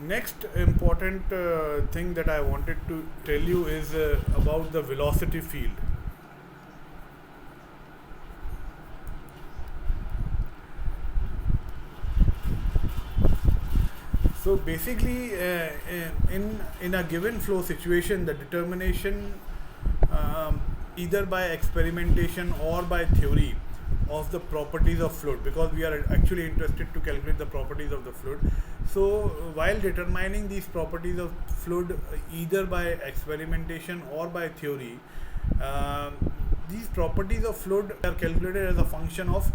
Next important thing that I wanted to tell you is about the velocity field. So basically, in a given flow situation, the determination either by experimentation or by theory of the properties of fluid, because we are actually interested to calculate the properties of the fluid. So while determining these properties of fluid either by experimentation or by theory, um, these properties of fluid are calculated as a function of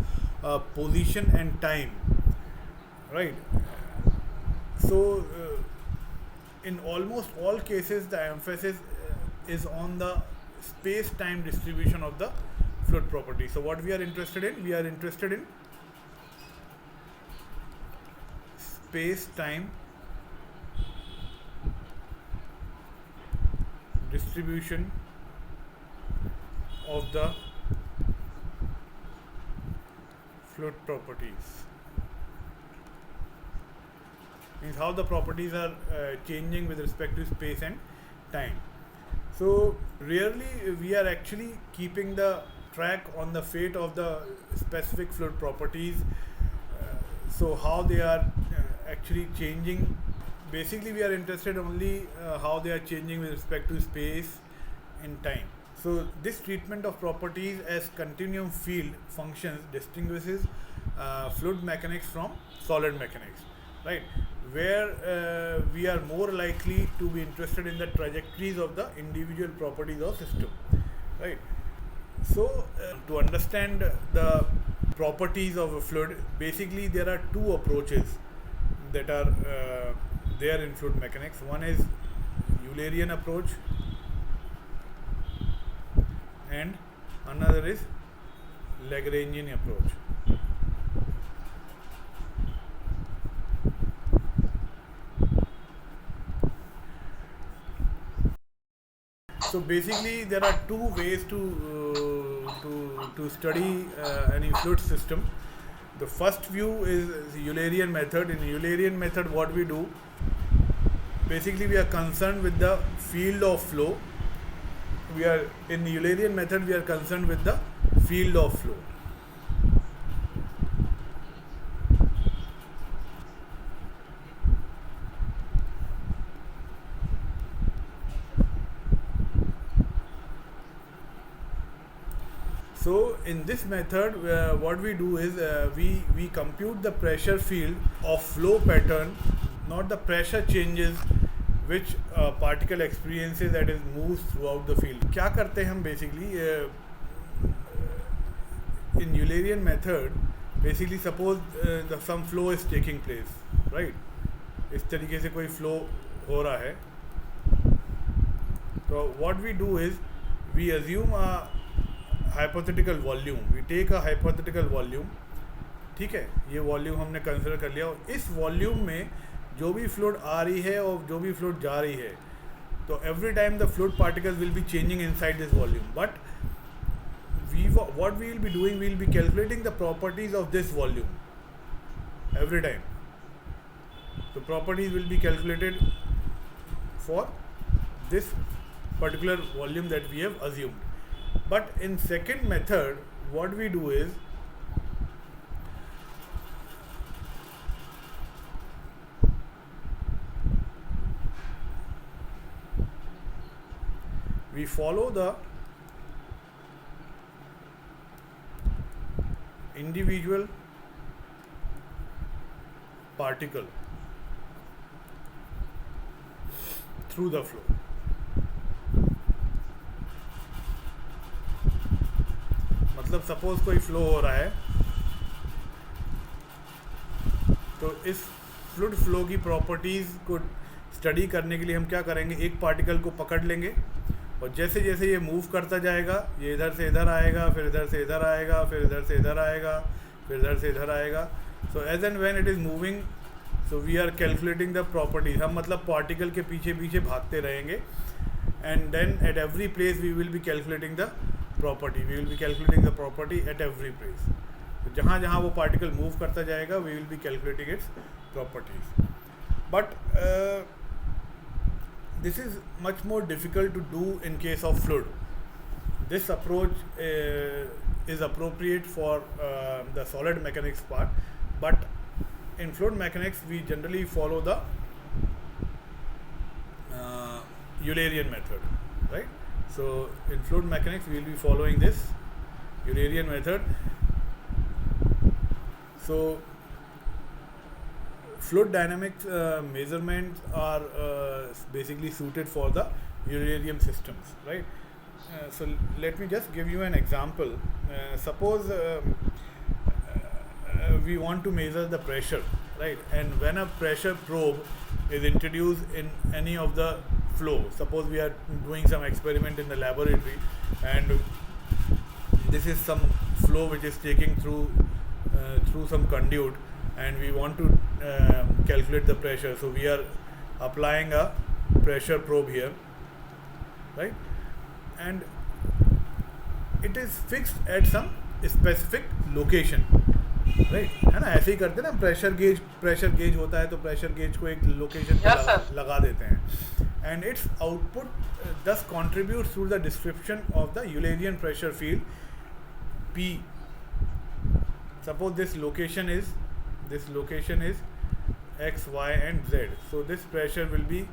position and time, right? So in almost all cases the emphasis is on the space time distribution of the fluid property. So what we are interested in, we are interested in space time distribution of the fluid properties. Means how the properties are changing with respect to space and time. So rarely we are actually keeping the track on the fate of the specific fluid properties. So how they are actually changing. Basically we are interested only how they are changing with respect to space and time. So this treatment of properties as continuum field functions distinguishes fluid mechanics from solid mechanics, right? Where we are more likely to be interested in the trajectories of the individual properties of system, right? So to understand the properties of a fluid, basically there are two approaches that are there in fluid mechanics. One is Eulerian approach and another is Lagrangian approach. So basically there are two ways to study any fluid system. The first view is the Eulerian method. In Eulerian method, what we do, basically we are concerned with the field of flow. We are in the Eulerian method, we are concerned with the field of flow. So in this method, what we do is we compute the pressure field of flow pattern, not the pressure changes which particle experiences, that is moves throughout the field. क्या करते हैं हम basically in Eulerian method, basically suppose some flow is taking place, right? इस तरीके से कोई flow हो रहा है. So what we do is we assume a hypothetical volume. We take a hypothetical volume. ठीक है, ये वॉल्यूम हमने कंसिडर कर लिया और इस वॉल्यूम में जो भी फ्लूइड आ रही है और जो भी फ्लूइड जा रही है, तो every time the fluid particles will be changing inside this volume, but what we will be doing, we will be calculating the properties of this volume every time. The properties will be calculated for this particular volume that we have assumed. But in second method, what we do is we follow the individual particle through the flow. मतलब suppose कोई flow हो रहा है, तो इस fluid flow की properties को study करने के लिए हम क्या करेंगे, एक पार्टिकल को पकड़ लेंगे और जैसे जैसे ये मूव करता जाएगा, ये इधर से इधर आएगा, फिर इधर से इधर आएगा, फिर इधर से इधर आएगा, फिर इधर से इधर आएगा. So as and when it is moving, so we are calculating the properties. हम मतलब पार्टिकल के पीछे पीछे भागते रहेंगे and then at every place we will be calculating the property. We will be calculating the property at every place. तो जहाँ जहाँ वो पार्टिकल मूव करता जाएगा, we will be calculating its properties. but this is much more difficult to do in case of fluid. This approach is appropriate for the solid mechanics part, but in fluid mechanics we generally follow the Eulerian method, right? So in fluid mechanics we will be following this Eulerian method. So fluid dynamics measurements are basically suited for the Eulerian systems, right? So let me just give you an example. Suppose we want to measure the pressure, right? And when a pressure probe is introduced in any of the flow, suppose we are doing some experiment in the laboratory, and this is some flow which is taking through some conduit, and we want to calculate the pressure. So we are applying a pressure probe here, right? And it is fixed at some specific location, right है ना. ऐसे ही करते हैं ना, pressure gauge होता है तो pressure gauge को एक लोकेशन पे लगा देते हैं, and its output thus contributes to the description of the Eulerian pressure field P. Suppose this location is X, Y and Z. So this pressure will be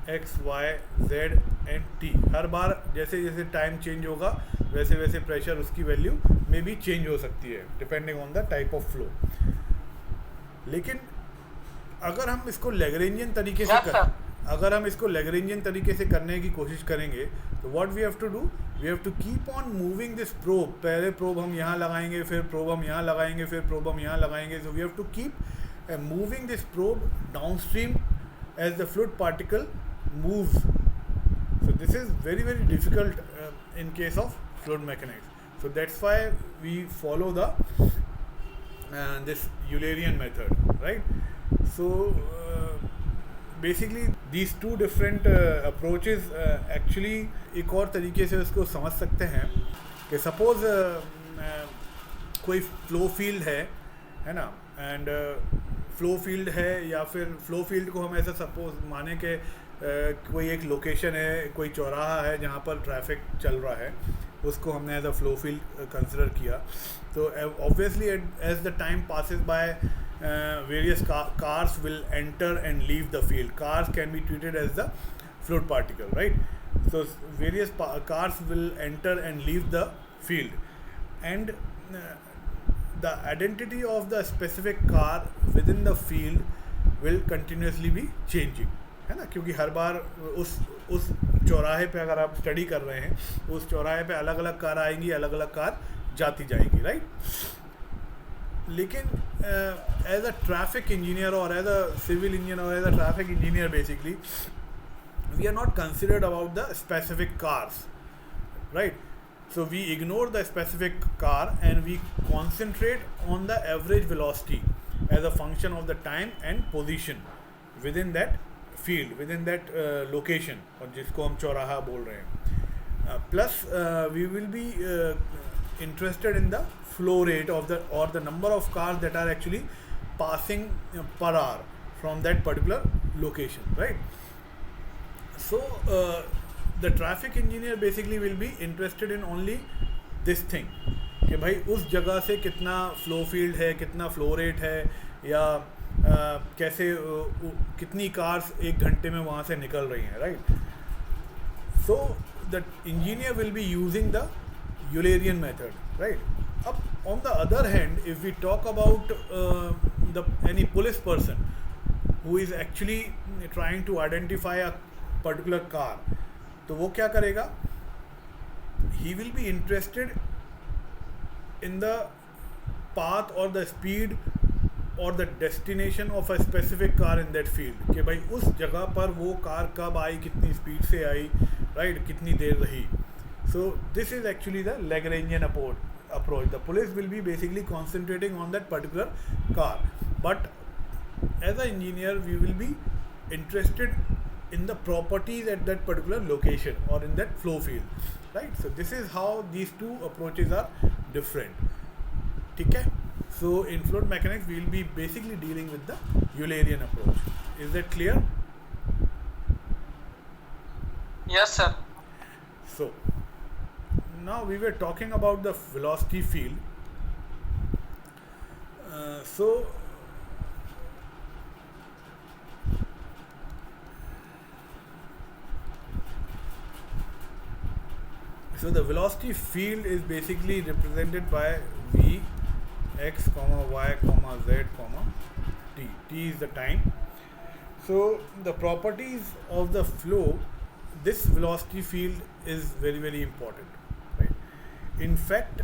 X, Y, Z and T. हर बार जैसे जैसे time change होगा वैसे वैसे pressure उसकी value में भी change हो सकती है depending on the type of flow. लेकिन अगर हम इसको लैग्रेंजियन तरीके से करने की कोशिश करेंगे तो what we have to do, we have to keep on moving this probe. पहले प्रोब हम यहाँ लगाएंगे, फिर प्रोब हम यहाँ लगाएंगे, फिर प्रोब हम यहाँ लगाएंगे. So we have to keep moving this probe downstream as the fluid particle moves. So this is very very difficult in case of fluid mechanics. So that's why we follow the this Eulerian method, right? So basically these two different approaches actually एक और तरीके से उसको समझ सकते हैं कि suppose कोई फ्लो फील्ड है ना, एंड फ्लो फील्ड है, या फिर फ्लो फील्ड को हम ऐसा सपोज माने कि कोई एक लोकेशन है, कोई चौराहा है जहाँ पर ट्रैफिक चल रहा है, उसको हमने as a flow field consider किया. तो obviously as the time passes by various cars will enter and leave the field. Cars can be treated as the fluid particle, right? So various cars will enter and leave the field, and the identity of the specific car within the field will continuously be changing, है ना, क्योंकि हर बार उस चौराहे पे अगर आप study कर रहे हैं, उस चौराहे पे अलग अलग कार आएंगी, अलग अलग कार जाती जाएंगी, राइट. लेकिन एज अ ट्रैफिक इंजीनियर और एज अ सिविल इंजीनियर और as a traffic engineer basically we are not considered about the specific cars, right? So we ignore the specific car and we concentrate on the average velocity as a function of the time and position within that field, within that location, और जिसको हम चौराहा बोल रहे हैं. Plus we will be interested in the flow rate of the number of cars that are actually passing per hour from that particular location, right? So the traffic engineer basically will be interested in only this thing कि भाई उस जगह से कितना flow field है, कितना flow rate है, या कैसे कितनी कार्स एक घंटे में वहाँ से निकल रही हैं, right. So the engineer will be using the Eulerian method, right? Up on the other hand, if we talk about any police person who is actually trying to identify a particular car, तो वो क्या करेगा? He will be interested in the path or the speed or the destination of a specific car in that field, कि भाई उस जगह पर वो कार कब आई, कितनी स्पीड से आई, राइट, कितनी देर रही. So this is actually the Lagrangian approach. The police will be basically concentrating on that particular car, but as an engineer we will be interested in the properties at that particular location or in that flow field, right? So this is how these two approaches are different. ठीक है. So in fluid mechanics we will be basically dealing with the Eulerian approach. Is that clear? Yes, sir. So now we were talking about the velocity field. So the velocity field is basically represented by v x comma y comma z comma t. T is the time. So the properties of the flow, this velocity field is very very important, right? In fact,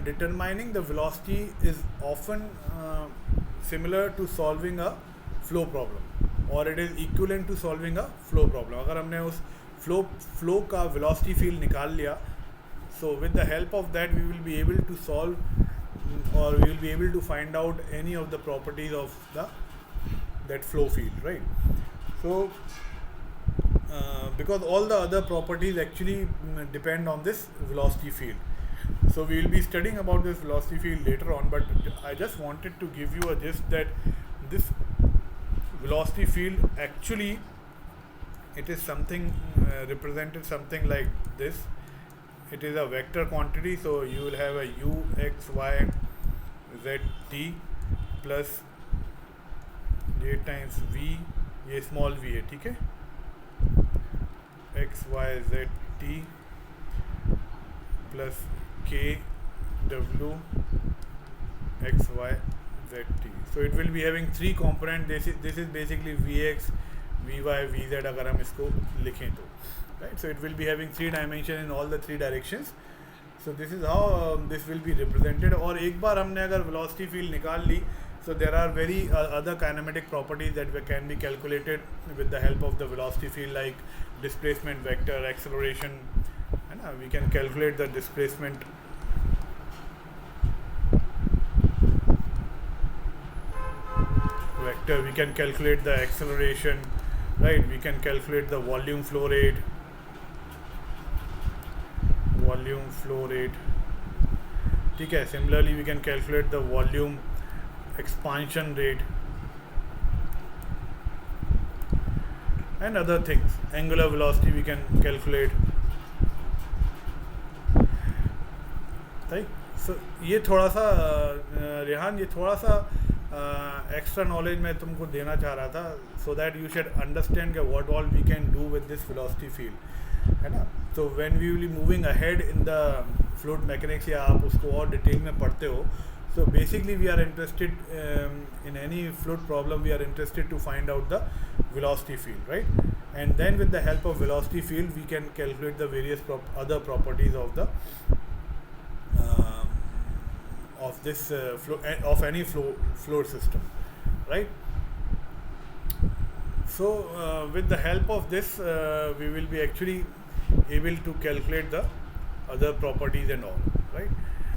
determining the velocity is often similar to solving a flow problem, or it is equivalent to solving a flow problem. अगर हमने उस flow का velocity field निकाल लिया, so with the help of that we will be able to solve, or we will be able to find out any of the properties of that flow field, right? So because all the other properties actually depend on this velocity field. So we will be studying about this velocity field later on, but I just wanted to give you a gist that this velocity field actually, it is something represented something like this. It is a vector quantity, so you will have a u, x, y, z, t plus j times v, ये small v है, ठीक है, x, y, z, t plus k, w, x, y, z, t. So it will be having three component. This is basically vx, vy, vz अगर हम इसको लिखें तो, right? So it will be having three dimension in all the three directions. So this is how this will be represented. और एक बार हमने अगर velocity field निकाल ली, so there are very other kinematic properties that can be calculated with the help of the velocity field, like displacement vector, acceleration, and we can calculate the displacement vector, we can calculate the acceleration, right? We can calculate the volume flow rate, ठीक है. Similarly we can calculate the volume expansion rate and other things. Angular velocity we can calculate, right? So ये थोड़ा सा रेहान, ये थोड़ा सा extra knowledge मैं तुमको देना चाह रहा था, so that you should understand कि what all we can do with this velocity field, है ना. So when we will be moving ahead in the fluid mechanics, या आप उसको और डिटेल में पढ़ते हो, so basically we are interested in any fluid problem, we are interested to find out the velocity field, right? And then with the help of velocity field we can calculate the various other properties of the of this of any fluid system, right? So with the help of this we will be actually able to calculate the other properties and all, right?